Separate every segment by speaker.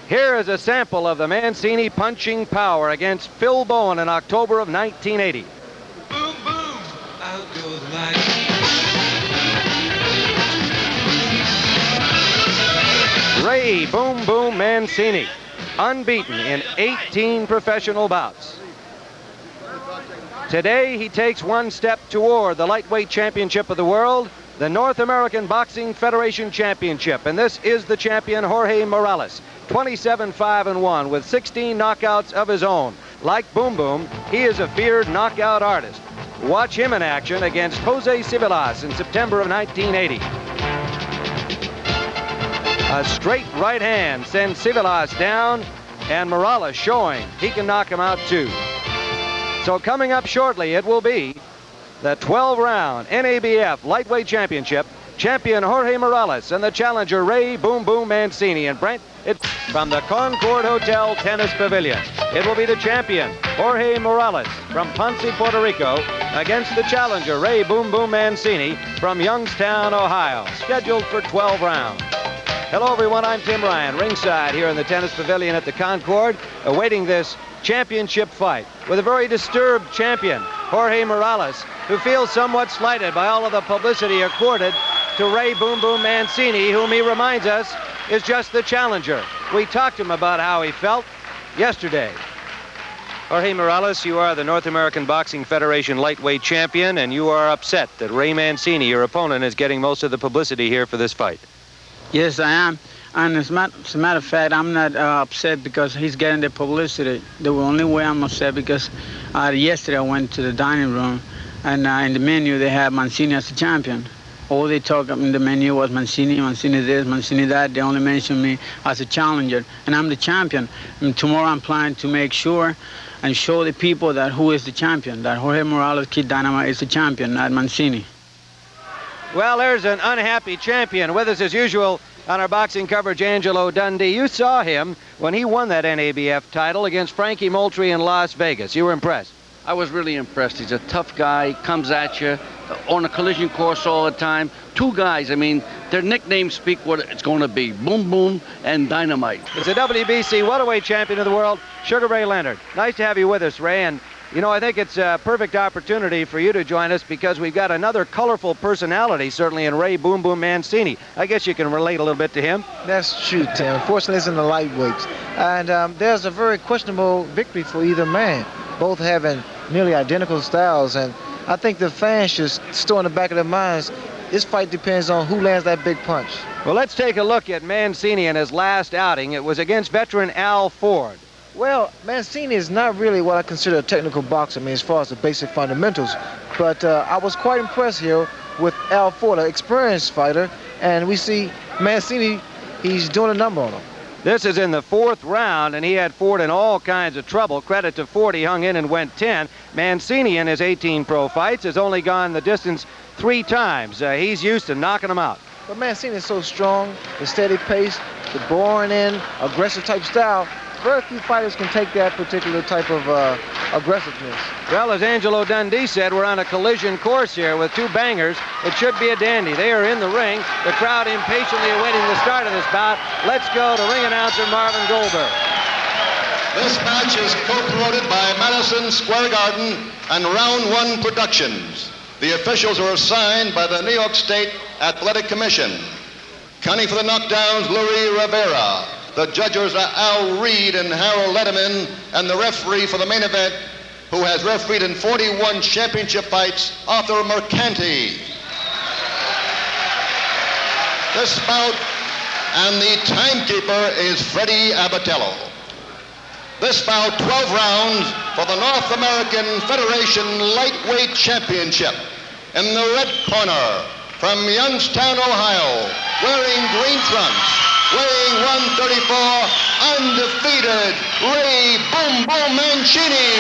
Speaker 1: Here is a sample of the Mancini punching power against Phil Bowen in October of 1980.
Speaker 2: Boom, boom, I'll go like...
Speaker 1: Ray Boom Boom Mancini, unbeaten in 18 professional bouts. Today, he takes one step toward the lightweight championship of the world, the North American Boxing Federation Championship. And this is the champion, Jorge Morales, 27-5-1 with 16 knockouts of his own. Like Boom Boom, he is a feared knockout artist. Watch him in action against Jose Civilas in September of 1980. A straight right hand sends Civilas down, and Morales showing he can knock him out too. So coming up shortly, it will be the 12-round NABF Lightweight Championship, champion Jorge Morales and the challenger Ray Boom Boom Mancini. And Brent, it's from the Concord Hotel Tennis Pavilion. It will be the champion Jorge Morales from Ponce, Puerto Rico, against the challenger Ray Boom Boom Mancini from Youngstown, Ohio, scheduled for 12 rounds. Hello, everyone. I'm Tim Ryan, ringside here in the Tennis Pavilion at the Concord, awaiting this championship fight with a very disturbed champion, Jorge Morales, who feels somewhat slighted by all of the publicity accorded to Ray Boom Boom Mancini, whom he reminds us is just the challenger. We talked to him about how he felt yesterday. Jorge Morales, you are the North American Boxing Federation lightweight champion, and you are upset that Ray Mancini, your opponent, is getting most of the publicity here for this fight.
Speaker 3: Yes, I am. And as a matter of fact, I'm not upset because he's getting the publicity. The only way I'm upset because yesterday I went to the dining room, and in the menu they had Mancini as the champion. All they talk in the menu was Mancini, Mancini this, Mancini that. They only mentioned me as a challenger, and I'm the champion. And tomorrow I'm planning to make sure and show the people that who is the champion, that Jorge Morales Kid Dynamite is the champion, not Mancini.
Speaker 1: Well, there's an unhappy champion with us as usual on our boxing coverage, Angelo Dundee. You saw him when he won that NABF title against Frankie Moultrie in Las Vegas. You were impressed.
Speaker 4: I was really impressed. He's a tough guy, comes at you on a collision course all the time. Two guys, I mean, their nicknames speak what it's going to be. Boom Boom and Dynamite.
Speaker 1: It's a WBC welterweight champion of the world, Sugar Ray Leonard. Nice to have you with us, Ray. And you know, I think it's a perfect opportunity for you to join us because we've got another colorful personality, certainly in Ray Boom Boom Mancini. I guess you can relate a little bit to him.
Speaker 5: That's true, Tim. Unfortunately, it's in the lightweights. And there's a very questionable victory for either man, both having nearly identical styles. And I think the fans should store in the back of their minds, this fight depends on who lands that big punch.
Speaker 1: Well, let's take a look at Mancini in his last outing. It was against veteran Al Ford.
Speaker 5: Well, Mancini is not really what I consider a technical boxer, I mean, as far as the basic fundamentals. But I was quite impressed here with Al Ford, an experienced fighter. And we see Mancini, he's doing a number on him.
Speaker 1: This is in the 4th round, and he had Ford in all kinds of trouble. Credit to Ford, he hung in and went 10. Mancini, in his 18 pro fights, has only gone the distance 3 times. He's used to knocking them out.
Speaker 5: But Mancini is so strong, the steady pace, the boring in, aggressive type style. Very few fighters can take that particular type of aggressiveness.
Speaker 1: Well, as Angelo Dundee said, we're on a collision course here with 2 bangers. It should be a dandy. They are in the ring. The crowd impatiently awaiting the start of this bout. Let's go to ring announcer Marvin Goldberg.
Speaker 6: This match is co-promoted by Madison Square Garden and Round 1 Productions. The officials are assigned by the New York State Athletic Commission. Counting for the knockdowns, Lurie Rivera. The judges are Al Reed and Harold Letterman, and the referee for the main event, who has refereed in 41 championship fights, Arthur Mercanti. This bout, and the timekeeper is Freddie Abatello. This bout, 12 rounds for the North American Federation Lightweight Championship. In the red corner, from Youngstown, Ohio, wearing green trunks, weighing 134, undefeated, Ray Boom Boom Mancini.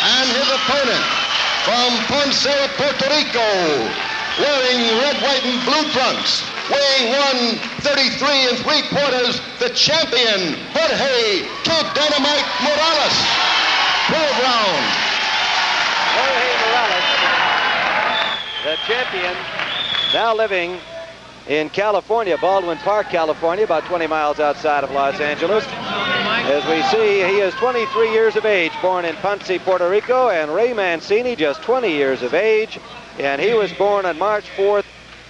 Speaker 6: And his opponent from Ponce, Puerto Rico, wearing red, white, and blue trunks, weighing 133 3/4, the champion, Jorge Kid Dynamite Morales. 12 rounds.
Speaker 1: Jorge Morales, the champion, now living in California, Baldwin Park, California, about 20 miles outside of Los Angeles. As we see, he is 23 years of age, born in Ponce, Puerto Rico, and Ray Mancini, just 20 years of age, and he was born on March 4th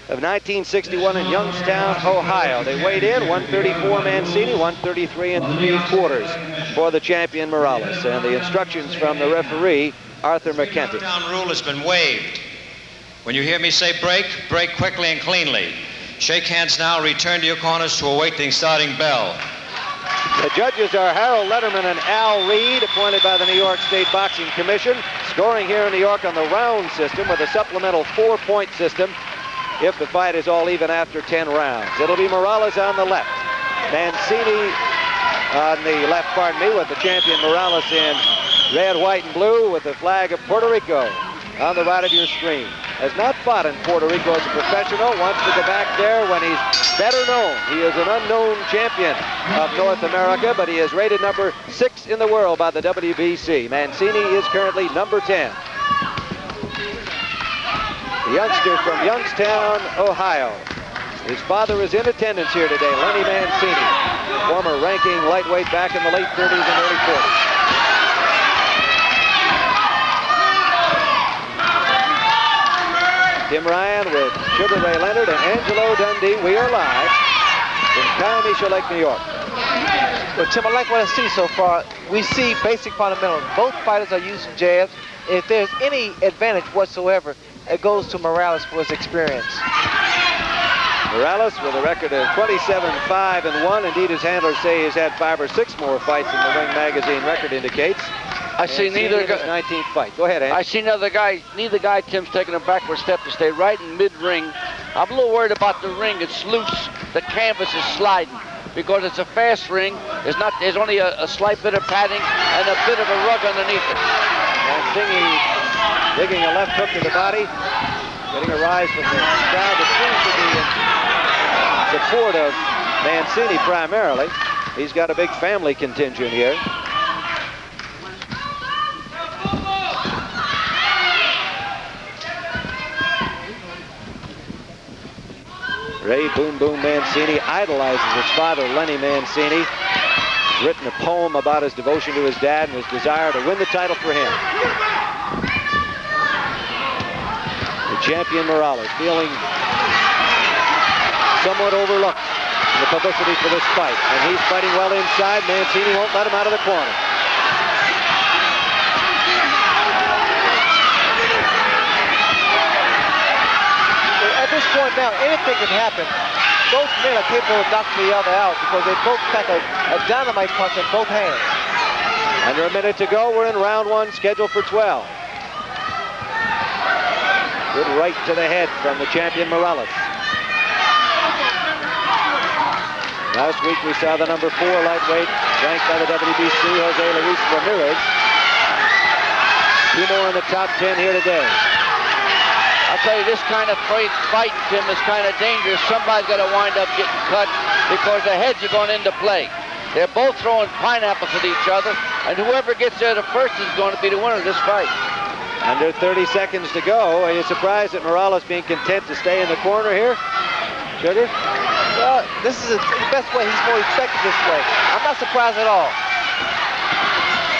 Speaker 1: of 1961 in Youngstown, Ohio. They weighed in 134 Mancini, 133 3/4 for the champion Morales, and the instructions from the referee, Arthur McKenty.
Speaker 7: Down rule has been waived. When you hear me say break, break quickly and cleanly. Shake hands now, return to your corners to await the starting bell.
Speaker 1: The judges are Harold Letterman and Al Reed, appointed by the New York State Boxing Commission. Scoring here in New York on the round system with a supplemental 4-point system if the fight is all even after 10 rounds. It'll be Morales on the left. Mancini on the left, pardon me, with the champion Morales in red, white, and blue with the flag of Puerto Rico on the right of your screen. Has not fought in Puerto Rico as a professional, wants to go back there when he's better known. He is an unknown champion of North America, but he is rated number 6 in the world by the WBC. Mancini is currently number 10. The youngster from Youngstown, Ohio. His father is in attendance here today, Lenny Mancini, former ranking lightweight back in the late 30s and early 40s. Tim Ryan with Sugar Ray Leonard and Angelo Dundee. We are live in Kiamesha Lake, New York.
Speaker 5: Well, Tim, I like what I see so far. We see basic fundamentals. Both fighters are using jabs. If there's any advantage whatsoever, it goes to Morales for his experience.
Speaker 1: Morales with a record of 27-5-1. Indeed, his handlers say he's had 5 or 6 more fights than the Ring Magazine record indicates.
Speaker 4: I see neither
Speaker 1: guy. 19th fight. Go ahead, Andy.
Speaker 4: I see neither guy Tim's taking a backward step to stay right in mid-ring. I'm a little worried about the ring. It's loose. The canvas is sliding because it's a fast ring. There's only a slight bit of padding and a bit of a rug underneath it.
Speaker 1: Mancini digging a left hook to the body, getting a rise from the crowd that seems to be in support of Mancini primarily. He's got a big family contingent here. Ray Boom Boom Mancini idolizes his father, Lenny Mancini. He's written a poem about his devotion to his dad and his desire to win the title for him. The champion Morales feeling somewhat overlooked in the publicity for this fight. And he's fighting well inside. Mancini won't let him out of the corner.
Speaker 5: At this point now, anything can happen. Both men are capable of knocking the other out because they both pack a dynamite punch in both hands.
Speaker 1: Under a minute to go, we're in round 1, scheduled for 12. Good right to the head from the champion Morales. Last week we saw the number 4 lightweight ranked by the WBC, Jose Luis Ramirez. 2 more in the top 10 here today.
Speaker 4: I'll tell you, this kind of fight, Tim, is kind of dangerous. Somebody's got to wind up getting cut because the heads are going into play. They're both throwing pineapples at each other, and whoever gets there the first is going to be the winner of this fight.
Speaker 1: Under 30 seconds to go. Are you surprised at Morales being content to stay in the corner here? Sugar?
Speaker 5: Well, this is the best way. He's more effective this way. I'm not surprised at all.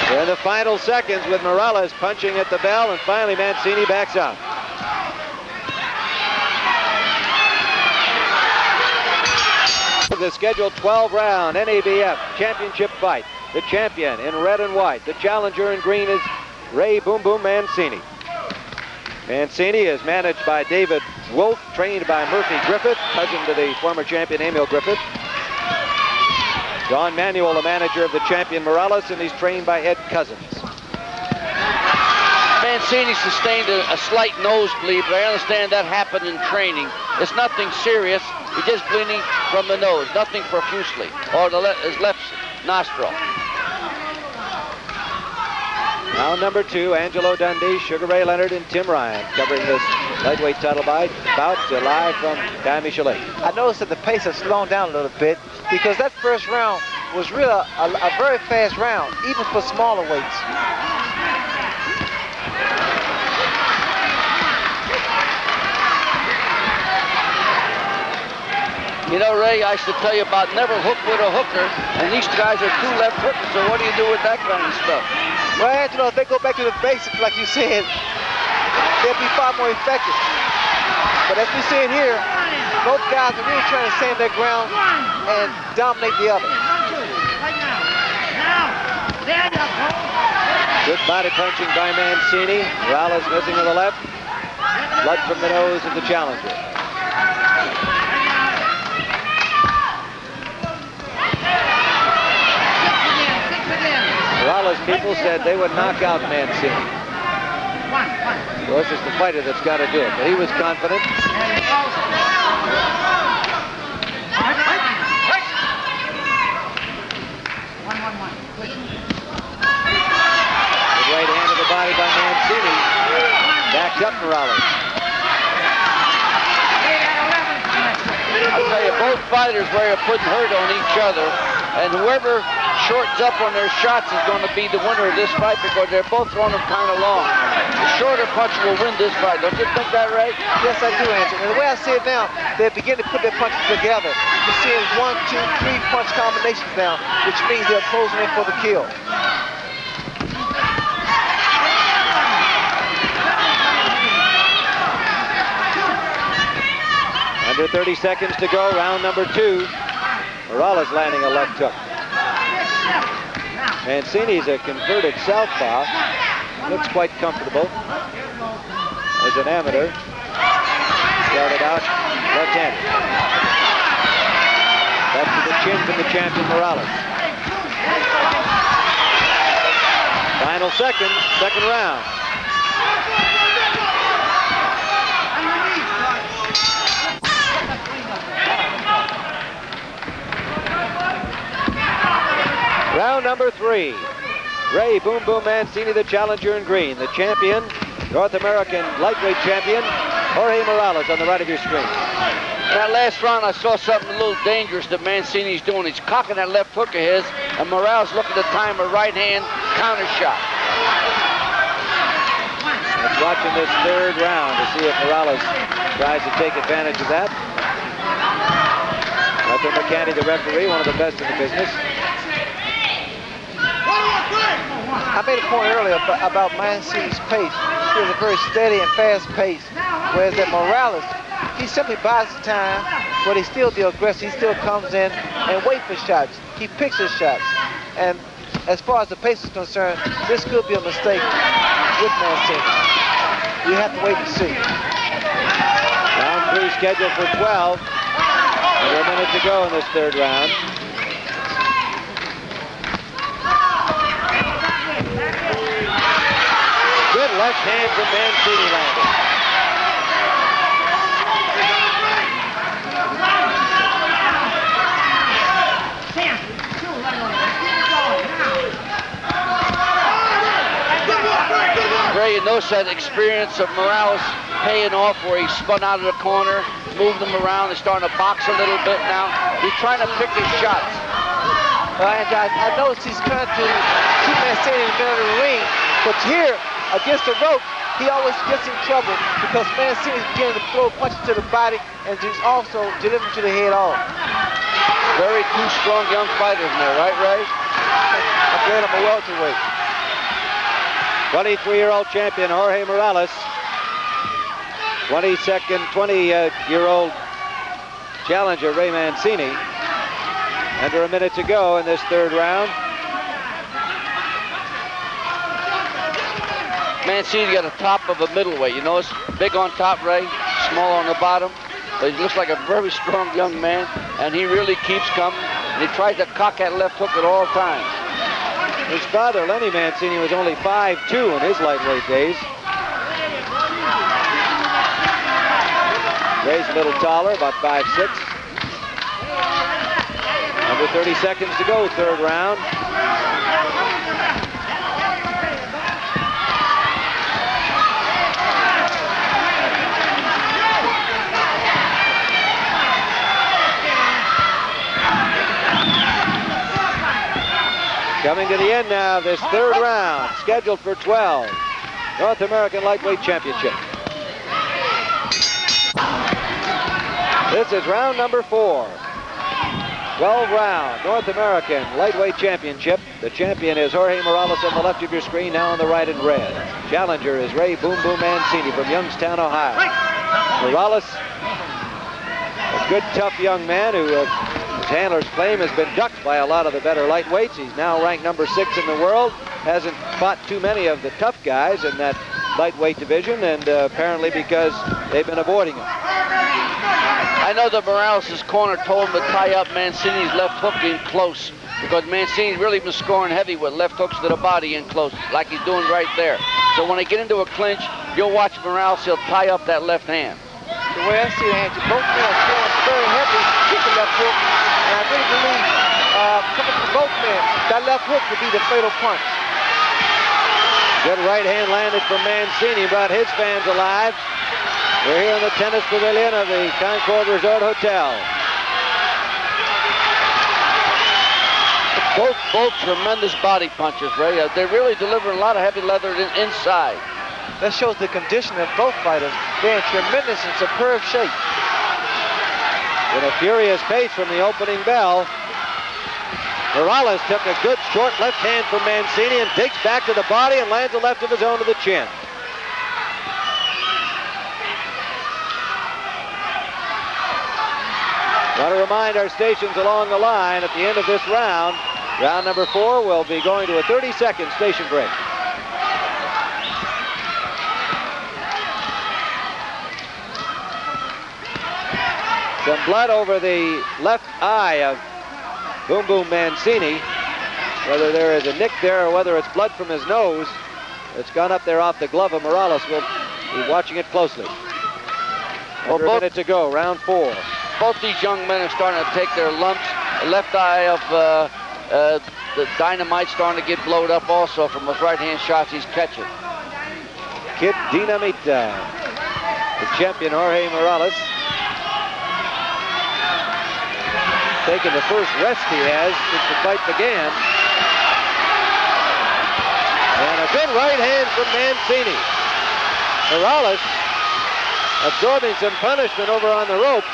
Speaker 1: We're in the final seconds with Morales punching at the bell, and finally Mancini backs out. The scheduled 12-round NABF championship fight. The champion in red and white. The challenger in green is Ray Boom Boom Mancini. Mancini is managed by David Wolf, trained by Murphy Griffith, cousin to the former champion Emil Griffith. Don Manuel, the manager of the champion Morales, and he's trained by Ed Cousins.
Speaker 4: Mancini sustained a slight nosebleed, but I understand that happened in training. It's nothing serious. He's just bleeding from the nose, nothing profusely, or his left nostril.
Speaker 1: Round number 2, Angelo Dundee, Sugar Ray Leonard, and Tim Ryan covering this lightweight title bout live from Kiamesha Lake.
Speaker 5: I noticed that the pace has slowed down a little bit because that first round was really a very fast round, even for smaller weights.
Speaker 4: You know, Ray, I used to tell you about never hook with a hooker, and these guys are 2 left hookers, so what do you do with that kind of stuff?
Speaker 5: Well, Angelo, if they go back to the basics, like you said, they'll be far more effective. But as we see it here, both guys are really trying to stand their ground and dominate the other.
Speaker 1: Good body punching by Mancini. Morales missing with the left. Blood from the nose of the challenger. Morales people said they would knock out Mancini. Of course, it's the fighter that's got to do it, but he was confident. Good right hand to the body by Mancini. Backed up Morales.
Speaker 4: I'll tell you, both fighters were putting hurt on each other, and whoever shortens up on their shots is going to be the winner of this fight because they're both throwing them kind of long. The shorter punch will win this fight. Don't you think that, right?
Speaker 5: Yes, I do, Angelo. And the way I see it now, they're beginning to put their punches together. You're seeing 1, 2, 3 punch combinations now, which means they're closing in for the kill.
Speaker 1: Under 30 seconds to go, round number 2. Morales landing a left hook. Mancini's a converted southpaw. Looks quite comfortable as an amateur. Started out left-handed. Back to the chin from the champion Morales. Final seconds, second round. Round number 3. Ray Boom Boom Mancini, the challenger in green. The champion, North American lightweight champion, Jorge Morales on the right of your screen.
Speaker 4: That last round, I saw something a little dangerous that Mancini's doing. He's cocking that left hook of his, and Morales looking to time a right-hand counter shot.
Speaker 1: Let's watch in this third round to see if Morales tries to take advantage of that. Arthur McCanty, the referee, one of the best in the business.
Speaker 5: I made a point earlier about Mancini's pace. He has a very steady and fast pace, whereas that Morales, he simply buys the time, but he's still the aggressor. He still comes in and waits for shots. He picks his shots. And as far as the pace is concerned, this could be a mistake with Mancini. We have to wait and see.
Speaker 1: Round 3 scheduled for 12. Under a minute to go in this third round. Good left hand from Mancini landing.
Speaker 4: Ray, you notice that experience of Morales paying off where he spun out of the corner, moved them around, he's starting to box a little bit now. He's trying to pick his shots.
Speaker 5: I noticed he's trying to keep Mancini in the middle of the ring, but here, against the rope, he always gets in trouble because Mancini is beginning to throw punches to the body and he's also delivering to the head off.
Speaker 4: Very 2 strong young fighters in there, right, Ray?
Speaker 5: I'm glad I'm a welterweight.
Speaker 1: 23-year-old champion Jorge Morales. 20-year-old challenger Ray Mancini. Under a minute to go in this third round.
Speaker 4: Mancini got a top of a middleweight. You notice, big on top, Ray, small on the bottom. But he looks like a very strong young man, and he really keeps coming. And he tries to cock that left hook at all times.
Speaker 1: His father, Lenny Mancini, was only 5'2" in his lightweight days. Ray's a little taller, about 5'6". Under 30 seconds to go, third round. Coming to the end now of this third round, scheduled for 12. North American Lightweight Championship. This is round number 4. 12-round North American Lightweight Championship. The champion is Jorge Morales on the left of your screen, now on the right in red. Challenger is Ray Boom Boom Mancini from Youngstown, Ohio. Morales, a good, tough young man who, his handlers claim, has been ducked by a lot of the better lightweights. He's now ranked number 6 in the world. Hasn't fought too many of the tough guys in that lightweight division, and apparently because they've been avoiding him.
Speaker 4: I know that Morales' corner told him to tie up Mancini's left hook in close, because Mancini's really been scoring heavy with left hooks to the body in close, like he's doing right there. So when they get into a clinch, you'll watch Morales, he'll tie up that left hand.
Speaker 5: The way I see it, Angie, both men are scoring very heavy with the left hook, and I really believe coming from both men, that left hook would be the fatal punch.
Speaker 1: Good right hand landed from Mancini, brought his fans alive. We're here in the tennis pavilion of the Concord Resort Hotel.
Speaker 4: Both tremendous body punches, Ray. They're really delivering a lot of heavy leather inside.
Speaker 5: That shows the condition of both fighters. They're in tremendous and superb shape.
Speaker 1: With a furious pace from the opening bell, Morales took a good short left hand from Mancini and digs back to the body and lands a left of his own to the chin. Want to remind our stations along the line at the end of this round, round number 4 will be going to a 30-second station break. Some blood over the left eye of Boom Boom Mancini. Whether there is a nick there or whether it's blood from his nose, it's gone up there off the glove of Morales. We'll be watching it closely. Under a minute to go, round 4.
Speaker 4: Both these young men are starting to take their lumps. The left eye of the Dynamite starting to get blowed up also from his right-hand shots he's catching.
Speaker 1: Kid Dinamita, the champion Jorge Morales, taking the first rest he has since the fight began. And a good right hand from Mancini. Morales absorbing some punishment over on the ropes.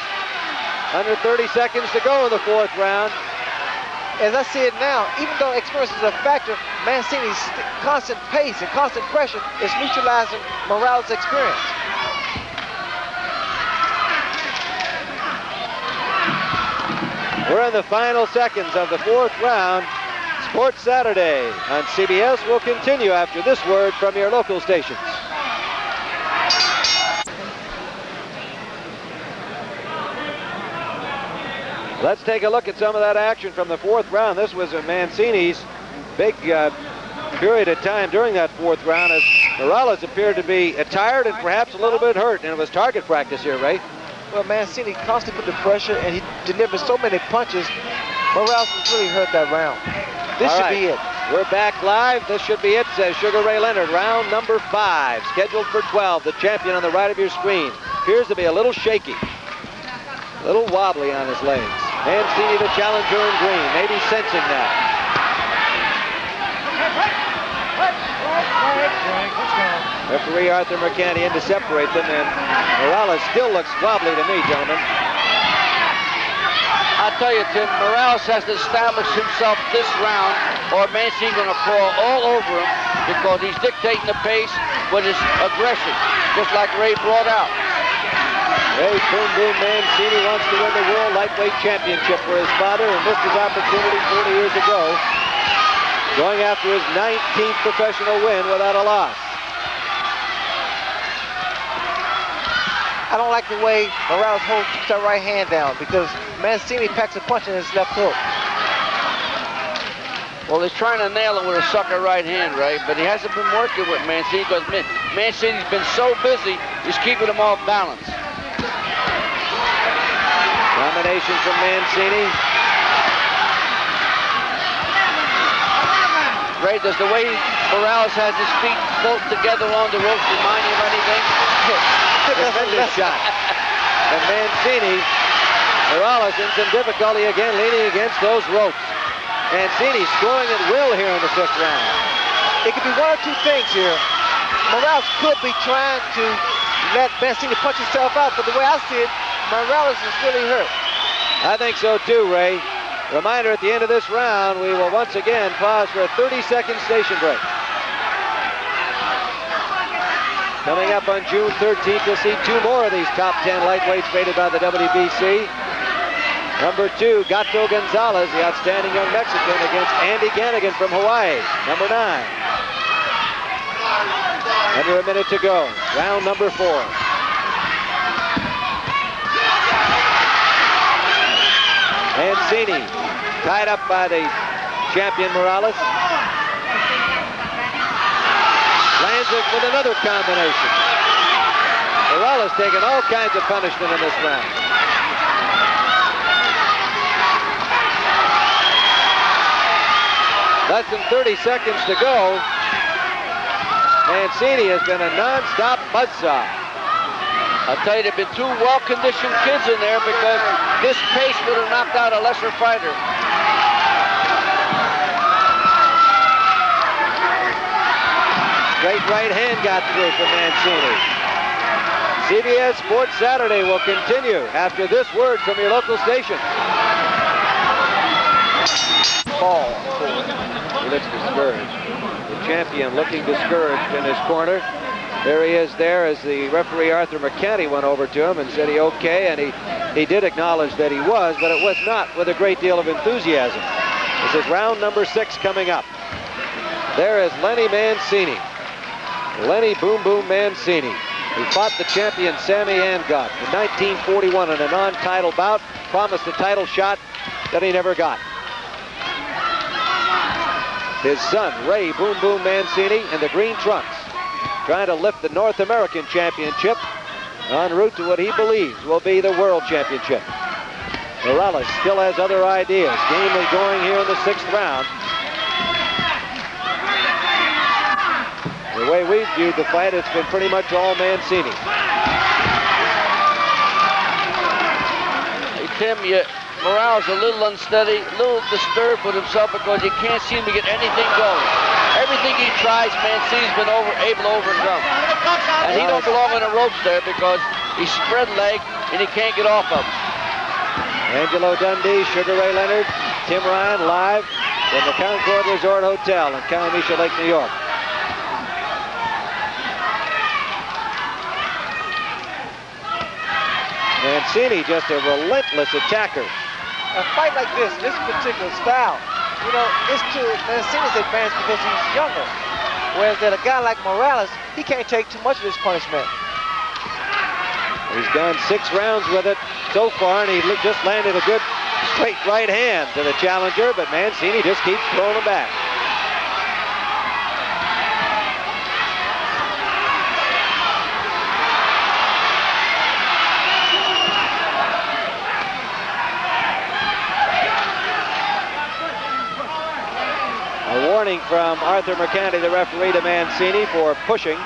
Speaker 1: Under 30 seconds to go in the 4th round.
Speaker 5: As I see it now, even though experience is a factor, Mancini's constant pace and constant pressure is neutralizing Morales' experience.
Speaker 1: We're in the final seconds of the 4th round. Sports Saturday on CBS will continue after this word from your local stations. Let's take a look at some of that action from the 4th round. This was Mancini's big period of time during that 4th round as Morales appeared to be tired and perhaps a little bit hurt, and it was target practice here, Ray.
Speaker 5: Well, Mancini constantly put the pressure, and he delivered so many punches. Morales was really hurt that round. This should be it.
Speaker 1: We're back live. This should be it, says Sugar Ray Leonard. Round number 5, scheduled for 12. The champion on the right of your screen appears to be a little shaky, a little wobbly on his legs. Mancini, the challenger in green, maybe sensing that. Referee Arthur Mercanti in to separate them, and Morales still looks wobbly to me, gentlemen.
Speaker 4: I tell you, Tim, Morales has to establish himself this round, or Mancini's going to crawl all over him because he's dictating the pace with his aggression, just like Ray brought out.
Speaker 1: Ray Boom Boom Mancini wants to win the World Lightweight Championship for his father and missed his opportunity 40 years ago, going after his 19th professional win without a loss.
Speaker 5: I don't like the way Morales keeps that right hand down because Mancini packs a punch in his left hook.
Speaker 4: Well, he's trying to nail it with a sucker right hand, Ray, but he hasn't been working with Mancini because Mancini's been so busy, he's keeping him off balance.
Speaker 1: Combination from Mancini.
Speaker 4: Ray, does the way Morales has his feet both together on the ropes remind you of anything?
Speaker 1: Tremendous shot. And Mancini, Morales in some difficulty again, leaning against those ropes. Mancini scoring at will here in the 5th round.
Speaker 5: It could be one or two things here. Morales could be trying to let Mancini punch himself out, but the way I see it, Morales is really hurt.
Speaker 1: I think so too, Ray. Reminder, at the end of this round, we will once again pause for a 30-second station break. Coming up on June 13th, you'll see 2 more of these top 10 lightweights rated by the WBC. Number 2, Gato Gonzalez, the outstanding young Mexican, against Andy Gannigan from Hawaii. Number 9. Under a minute to go. Round number 4. Mancini tied up by the champion Morales. Lands it with another combination. Morales taking all kinds of punishment in this round. Less than 30 seconds to go. Mancini has been a non-stop buzzsaw.
Speaker 4: I'll tell you, there have been 2 well-conditioned kids in there because this pace would have knocked out a lesser fighter.
Speaker 1: Great right hand got through from Mancini. CBS Sports Saturday will continue after this word from your local station. Ball forward. He looks discouraged. The champion looking discouraged in his corner. There he is there as the referee Arthur McCanty went over to him and said he okay, and he did acknowledge that he was, but it was not with a great deal of enthusiasm. This is round number 6 coming up. There is Lenny Mancini. Lenny Boom Boom Mancini, who fought the champion Sammy Angott in 1941 in a non-title bout, promised a title shot that he never got. His son, Ray Boom Boom Mancini, in the green trunks, trying to lift the North American Championship en route to what he believes will be the World Championship. Morales still has other ideas. Gamely going here in the 6th round. The way we've viewed the fight, it's been pretty much all Mancini.
Speaker 4: Hey, Tim, Morales a little unsteady, a little disturbed with himself because he can't seem to get anything going. Everything he tries, Mancini's been able to overcome. And he don't belong on the ropes there because he's spread leg and he can't get off of him.
Speaker 1: Angelo Dundee, Sugar Ray Leonard, Tim Ryan live from the Concord Resort Hotel in Kiamesha Lake, New York. Mancini just a relentless attacker.
Speaker 5: A fight like this particular style, you know, it's to Mancini's advantage because he's younger. Whereas that a guy like Morales, he can't take too much of this punishment.
Speaker 1: He's gone 6 rounds with it so far, and he just landed a good straight right hand to the challenger, but Mancini just keeps throwing him back. A warning from Arthur McCanty, the referee, to Mancini for pushing.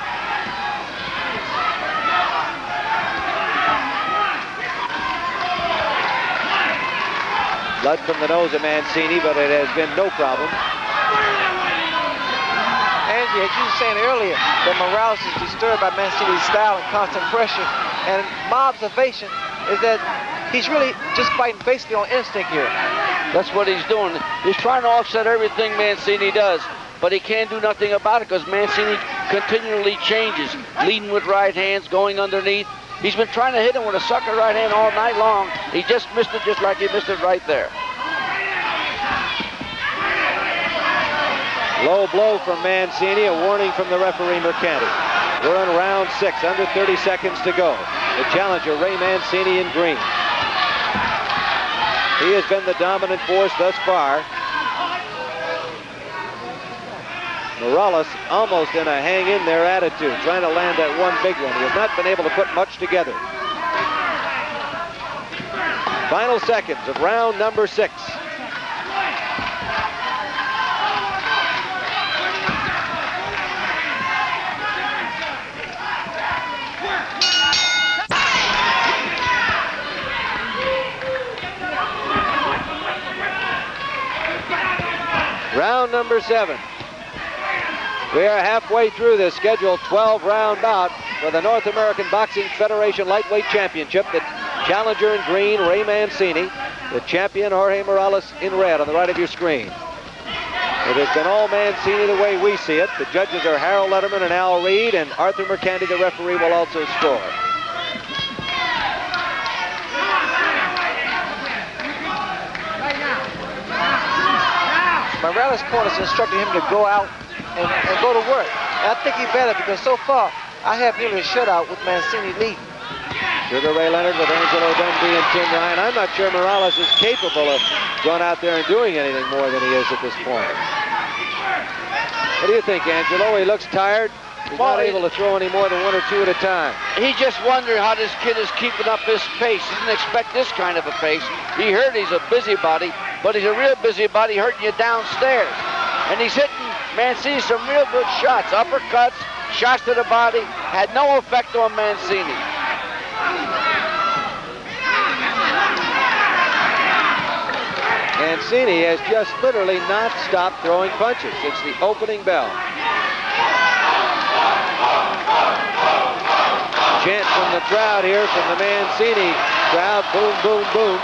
Speaker 1: Blood from the nose of Mancini, but it has been no problem.
Speaker 5: Angie, as you were saying earlier, that Morales is disturbed by Mancini's style and constant pressure. And my observation is that he's really just fighting basically on instinct here.
Speaker 4: That's what he's doing. He's trying to offset everything Mancini does, but he can't do nothing about it because Mancini continually changes, leading with right hands, going underneath. He's been trying to hit him with a sucker right hand all night long. He just missed it just like he missed it right there.
Speaker 1: Low blow from Mancini, a warning from the referee McCanty. We're in round 6, under 30 seconds to go. The challenger, Ray Mancini, in green. He has been the dominant force thus far. Morales almost in a hang-in-there attitude, trying to land that one big one. He has not been able to put much together. Final seconds of round number 6. Round number 7. We are halfway through this scheduled 12-round bout for the North American Boxing Federation Lightweight Championship. The challenger in green, Ray Mancini. The champion, Jorge Morales, in red on the right of your screen. It has been all Mancini the way we see it. The judges are Harold Letterman and Al Reed, and Arthur Mercanti, the referee, will also score.
Speaker 5: Morales' corner is instructing him to go out and go to work. And I think he better, because so far I have nearly a shutout with Mancini leading.
Speaker 1: Sugar Ray Leonard with Angelo Dundee and Tim Ryan. I'm not sure Morales is capable of going out there and doing anything more than he is at this point. What do you think, Angelo? He looks tired. He's not able to throw any more than 1 or 2 at a time.
Speaker 4: He just wondered how this kid is keeping up his pace. He didn't expect this kind of a pace. He heard he's a busybody, but he's a real busybody hurting you downstairs. And he's hitting Mancini some real good shots. Uppercuts, shots to the body, had no effect on Mancini.
Speaker 1: Mancini has just literally not stopped throwing punches since the opening bell. Chant from the crowd here, from the Mancini crowd. Boom, boom, boom.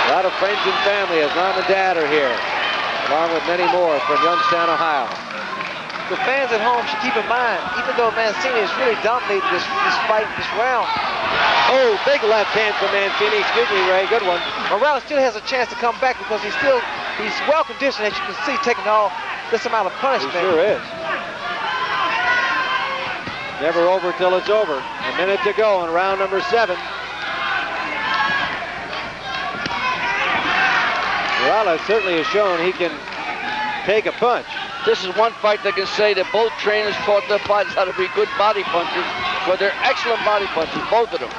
Speaker 1: A lot of friends and family as Mom and Dad are here, along with many more from Youngstown, Ohio.
Speaker 5: The fans at home should keep in mind, even though Mancini has really dominated this fight, this round.
Speaker 1: Oh, big left hand from Mancini. Excuse me, Ray. Good one.
Speaker 5: Morales still has a chance to come back because he's well conditioned, as you can see, taking all this amount of punishment.
Speaker 1: He sure is. Never over till it's over. A minute to go in round number 7. Morales certainly has shown he can take a punch.
Speaker 4: This is one fight that can say that both trainers taught their fighters how to be good body punchers, but they're excellent body punchers, both of them.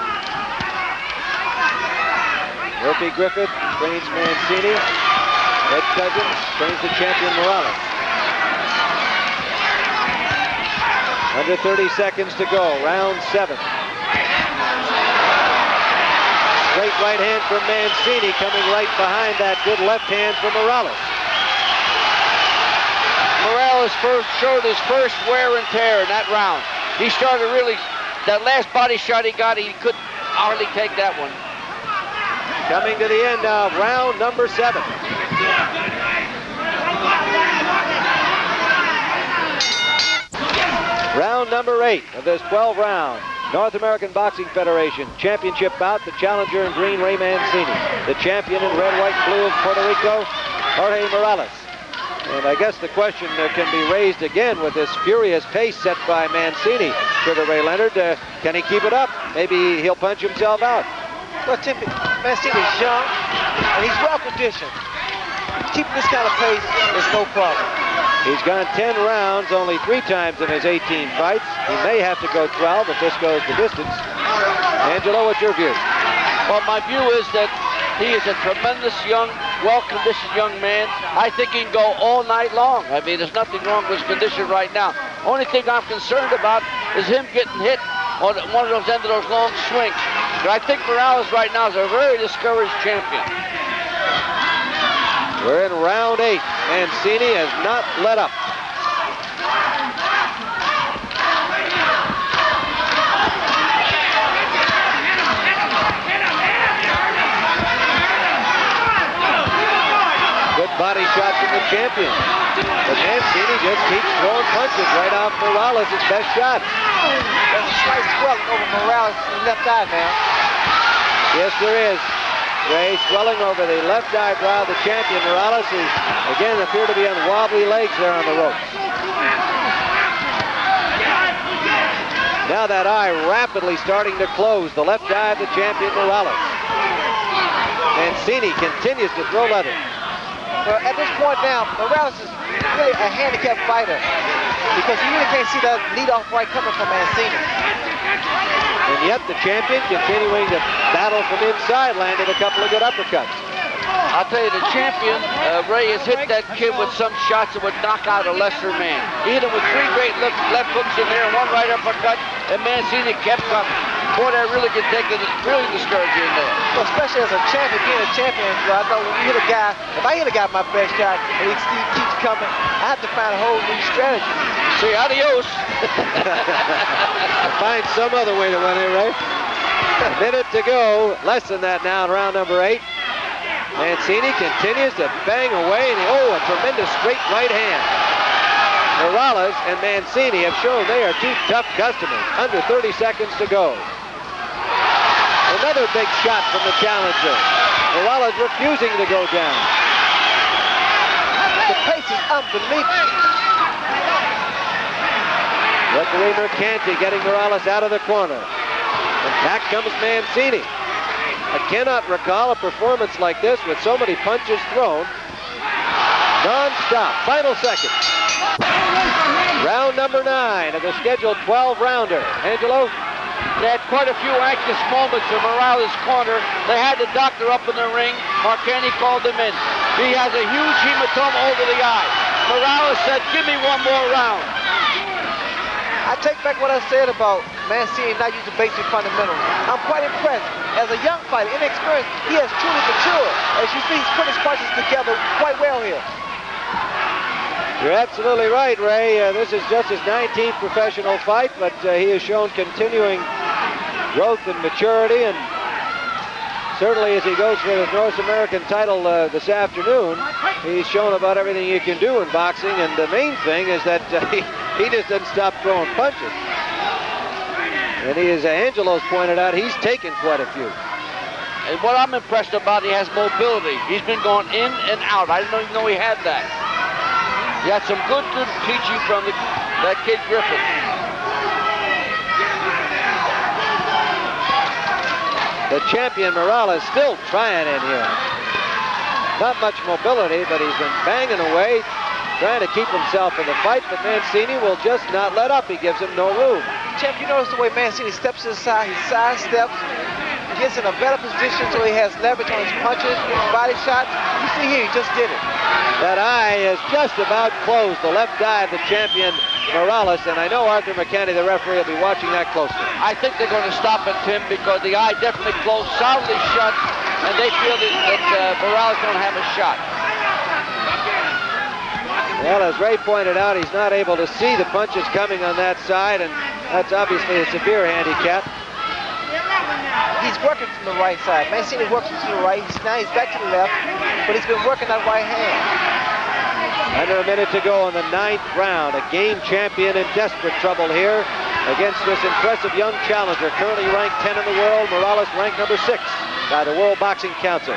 Speaker 1: Murphy Griffith trains Mancini. Ed Cousins trains the champion Morales. Under 30 seconds to go, round 7. Straight right hand from Mancini, coming right behind that good left hand from Morales.
Speaker 4: Morales showed his first wear and tear in that round. He started really, that last body shot he got, he couldn't hardly take that one.
Speaker 1: Coming to the end of round number 7. Round number 8 of this 12-round North American Boxing Federation Championship bout. The challenger in green, Ray Mancini. The champion in red, white, blue of Puerto Rico, Jorge Morales. And I guess the question can be raised again with this furious pace set by Mancini. Sugar Ray Leonard, can he keep it up? Maybe he'll punch himself out.
Speaker 5: Well, Mancini's young, and he's well conditioned. Keeping this kind of pace is no problem.
Speaker 1: He's gone 10 rounds only 3 times in his 18 fights. He may have to go 12 if this goes the distance. Angelo, what's your view?
Speaker 4: Well, my view is that he is a tremendous young, well-conditioned young man. I think he can go all night long. I mean, there's nothing wrong with his condition right now. Only thing I'm concerned about is him getting hit on one of those end of those long swings. But I think Morales right now is a very discouraged champion.
Speaker 1: We're in round 8. Mancini has not let up. Good body shot from the champion. But Mancini just keeps throwing punches right off Morales' best shot.
Speaker 5: There's a slight swelling over Morales' left eye now.
Speaker 1: Yes, there is. Ray, swelling over the left eyebrow of the champion. Morales is, again, appear to be on wobbly legs there on the ropes. Now that eye rapidly starting to close. The left eye of the champion, Morales. Mancini continues to throw leather.
Speaker 5: Well, at this point now, Morales is really a handicapped fighter because you really can't see that lead-off right coming from Mancini.
Speaker 1: And yet the champion, continuing to battle from inside, landed a couple of good uppercuts.
Speaker 4: I'll tell you, the champion, Ray, has hit that kid with some shots that would knock out a lesser man. He hit him with 3 great left hooks in there and 1 right uppercut, and Mancini kept coming. Boy, that really can take it, really discouraging in there.
Speaker 5: Well, especially as a champion, being a champion, I know when you hit a guy, if I hit a guy with my best shot and he keeps coming, I have to find a whole new strategy.
Speaker 4: See, adios.
Speaker 1: Find some other way to win it, Ray. A minute to go. Less than that now in round number 8. Mancini continues to bang away, and a tremendous straight right hand. Morales and Mancini have shown they are two tough customers. Under 30 seconds to go. Another big shot from the challenger. Morales refusing to go down.
Speaker 5: The pace is unbelievable.
Speaker 1: Referee Mercanti getting Morales out of the corner. And back comes Mancini. I cannot recall a performance like this with so many punches thrown. Non-stop. Final seconds. Round number 9 of the scheduled 12-rounder. Angelo?
Speaker 4: They had quite a few anxious moments in Morales' corner. They had the doctor up in the ring. Mercanti called him in. He has a huge hematoma over the eye. Morales said, "Give me one more round."
Speaker 5: I take back what I said about Mancini not using basic fundamentals. I'm quite impressed. As a young fighter, inexperienced, he has truly matured. As you see, he's put his punches together quite well here.
Speaker 1: You're absolutely right, Ray. This is just his 19th professional fight, but he has shown continuing growth and maturity, and certainly as he goes for his North American title this afternoon, he's shown about everything you can do in boxing, and the main thing is that he just doesn't stop throwing punches. And he, as Angelo's pointed out, he's taken quite a few.
Speaker 4: And what I'm impressed about, he has mobility. He's been going in and out. I didn't even know he had that. He had some good teaching from that kid Griffin.
Speaker 1: The champion Morales still trying in here. Not much mobility, but he's been banging away, trying to keep himself in the fight, but Mancini will just not let up. He gives him no room.
Speaker 5: Champ, you notice the way Mancini steps to the side, he sidesteps, gets in a better position so he has leverage on his punches, body shots. You see here, he just did it.
Speaker 1: That eye is just about closed, the left eye of the champion Morales, and I know Arthur McKenny, the referee, will be watching that closely.
Speaker 4: I think they're going to stop it, Tim, because the eye definitely closed, solidly shut, and they feel that Morales don't have a shot.
Speaker 1: Well, as Ray pointed out, he's not able to see the punches coming on that side, and that's obviously a severe handicap.
Speaker 5: He's working from the right side. Mancini works to the right. Now he's back to the left, but he's been working that right hand.
Speaker 1: Under a minute to go in the 9th round. A game champion in desperate trouble here against this impressive young challenger, currently ranked 10 in the world. Morales ranked number 6 by the World Boxing Council.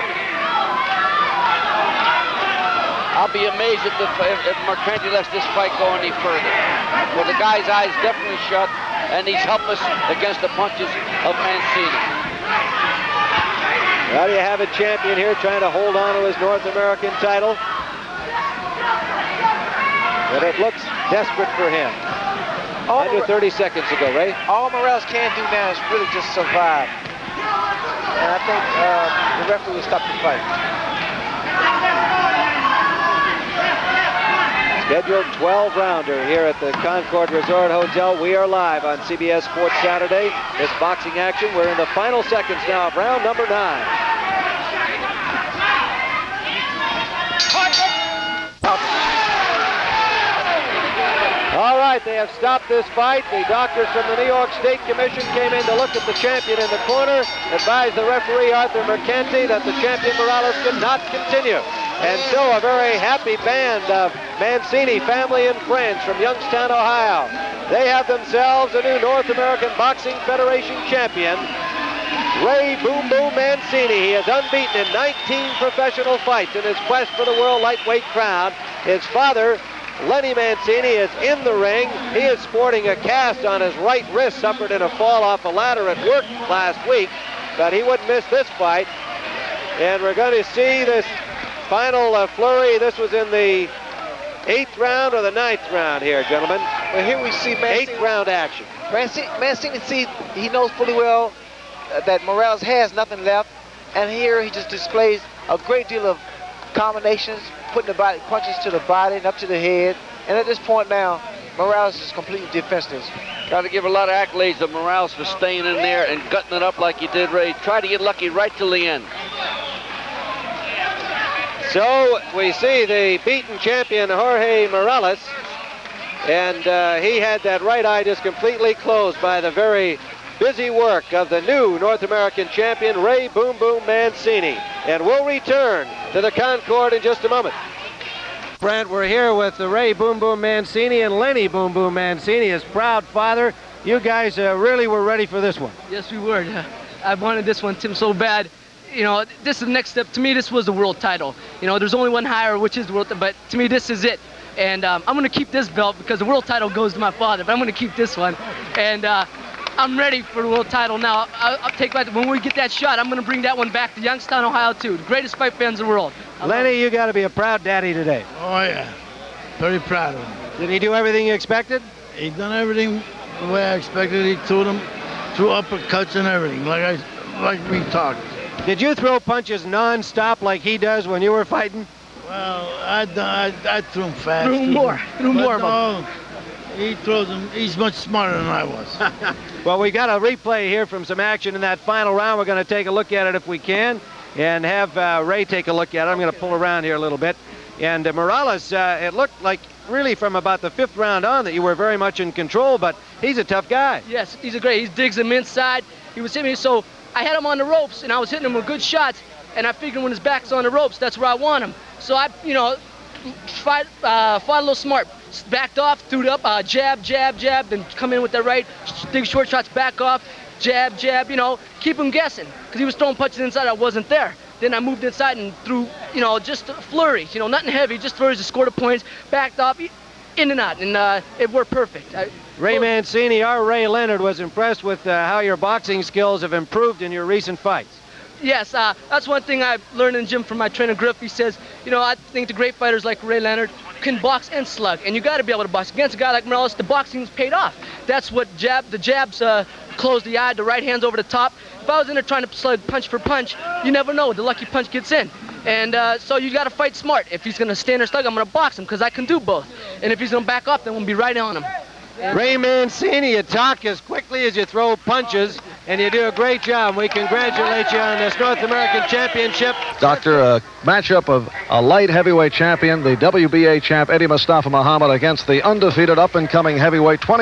Speaker 4: I'll be amazed if Mercanti lets this fight go any further. Well, the guy's eyes definitely shut, and he's helpless against the punches of Mancini.
Speaker 1: Well, you have a champion here trying to hold on to his North American title. But it looks desperate for him. Under 30 seconds to go, Ray.
Speaker 5: All Morales can do now is really just survive. And I think the referee will stop the fight.
Speaker 1: Scheduled 12-rounder here at the Concord Resort Hotel. We are live on CBS Sports Saturday. This boxing action, we're in the final seconds now of round number 9. All right, they have stopped this fight. The doctors from the New York State Commission came in to look at the champion in the corner, advised the referee, Arthur Mercanti, that the champion Morales could not continue. And so a very happy band of Mancini family and friends from Youngstown, Ohio. They have themselves a new North American Boxing Federation champion, Ray Boom Boom Mancini. He is unbeaten in 19 professional fights in his quest for the world lightweight crown. His father, Lenny Mancini, is in the ring. He is sporting a cast on his right wrist, suffered in a fall off a ladder at work last week, but he wouldn't miss this fight. And we're going to see this final flurry. This was in the 8th round or the 9th round here, gentlemen.
Speaker 5: Well, here we see Mancini.
Speaker 1: 8th round action.
Speaker 5: Mancini see, he knows fully well that Morales has nothing left, and here he just displays a great deal of combinations, putting the body punches to the body and up to the head. And at this point now, Morales is completely defenseless.
Speaker 4: Got to give a lot of accolades to Morales for staying in there and gutting it up like he did, Ray. Try to get lucky right till the end.
Speaker 1: So we see the beaten champion Jorge Morales And he had that right eye just completely closed by the very busy work of the new North American champion, Ray Boom Boom Mancini. And we'll return to the Concord in just a moment. Brent, we're here with Ray Boom Boom Mancini and Lenny Boom Boom Mancini, his proud father. You guys really were ready for this one.
Speaker 8: Yes, we were. I wanted this one, Tim, so bad. You know, this is the next step. To me, this was the world title. You know, there's only one higher, which is the world, but to me, this is it. And I'm going to keep this belt because the world title goes to my father, but I'm going to keep this one. And I'm ready for the world title now. I'll take back, when we get that shot, I'm going to bring that one back to Youngstown, Ohio, too. The greatest fight fans in the world.
Speaker 1: Lenny, you got to be a proud daddy today.
Speaker 9: Oh, yeah. Very proud of him.
Speaker 1: Did he do everything you expected?
Speaker 9: He done everything the way I expected. He threw uppercuts and everything, like we talked.
Speaker 1: Did you throw punches non-stop like he does when you were fighting?
Speaker 9: Well, I threw him fast.
Speaker 8: Threw more.
Speaker 9: No, he throws them. He's much smarter than I was.
Speaker 1: Well, we got a replay here from some action in that final round. We're going to take a look at it if we can, and have Ray take a look at it. I'm going to pull around here a little bit. And Morales, it looked like really from about the 5th round on that you were very much in control, but he's a tough guy.
Speaker 8: Yes, he's a great. He digs him inside. He was hitting me, so I had him on the ropes, and I was hitting him with good shots, and I figured when his back's on the ropes, that's where I want him. So I, fought a little smart. Backed off, threw it up, jab, then come in with that right, big short shots, back off, jab, keep him guessing, because he was throwing punches inside, I wasn't there. Then I moved inside and threw, just flurries, nothing heavy, just flurries to score the points, backed off, in and out, and it worked perfect.
Speaker 1: Ray Mancini, our Ray Leonard, was impressed with how your boxing skills have improved in your recent fights.
Speaker 8: Yes, that's one thing I've learned in the gym from my trainer Griff. He says, I think the great fighters like Ray Leonard can box and slug, and you got to be able to box. Against a guy like Morales, the boxing's paid off. That's what the jabs close the eye, the right hand's over the top. If I was in there trying to slug punch for punch, you never know, the lucky punch gets in. And so you got to fight smart. If he's going to stand or slug, I'm going to box him because I can do both. And if he's going to back off, then we'll be right on him.
Speaker 1: Ray Mancini, you talk as quickly as you throw punches, and you do a great job. We congratulate you on this North American Championship.
Speaker 10: Doctor, a matchup of a light heavyweight champion, the WBA champ Eddie Mustafa Muhammad, against the undefeated up-and-coming heavyweight 20.